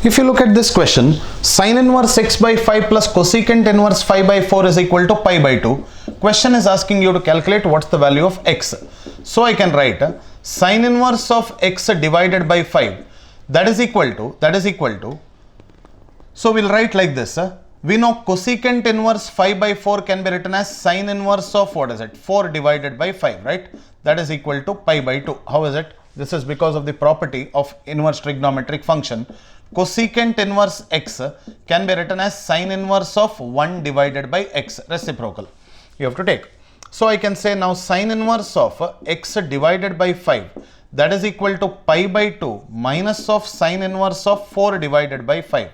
If you look at this question, sin inverse x by 5 plus cosecant inverse 5 by 4 is equal to pi by 2. Question is asking you to calculate what's the value of x. So I can write sin inverse of x divided by 5, that is equal to, so we'll write like this. We know cosecant inverse 5 by 4 can be written as sin inverse of, what is it, 4 divided by 5, right? That is equal to pi by 2. How is it? This is because of the property of inverse trigonometric function. Cosecant inverse x can be written as sin inverse of 1 divided by x, reciprocal. You have to take. So I can say now sin inverse of x divided by 5, that is equal to pi by 2 minus of sin inverse of 4 divided by 5.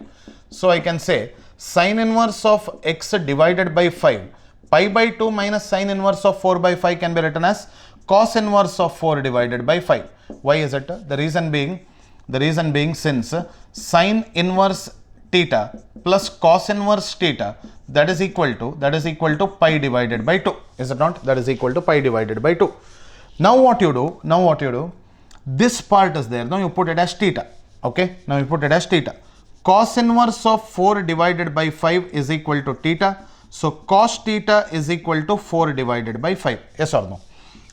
So I can say sin inverse of x divided by 5, pi by 2 minus sin inverse of 4 by 5 can be written as cos inverse of 4 divided by 5. Why is it? The reason being since sin inverse theta plus cos inverse theta, that is equal to pi divided by 2. Is it not? That is equal to pi divided by 2. Now what you do, this part is there. Now you put it as theta. Okay. Now you put it as theta. Cos inverse of 4 divided by 5 is equal to theta. So cos theta is equal to 4 divided by 5. Yes or no?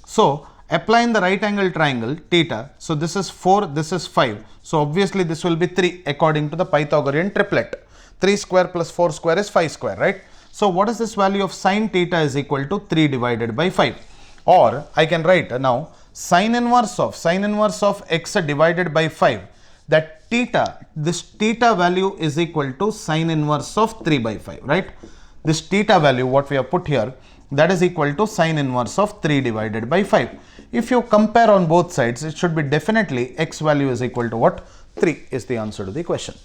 So applying the right angle triangle theta. So this is 4, this is 5. So obviously this will be 3 according to the Pythagorean triplet. 3 square plus 4 square is 5 square, right? So what is this value of sin theta is equal to 3 divided by 5. Or I can write now sin inverse of x divided by 5. That theta, this theta value is equal to sin inverse of 3 by 5, right? This theta value, what we have put here, that is equal to sin inverse of 3 divided by 5. If you compare on both sides, it should be definitely x value is equal to what? 3 is the answer to the question.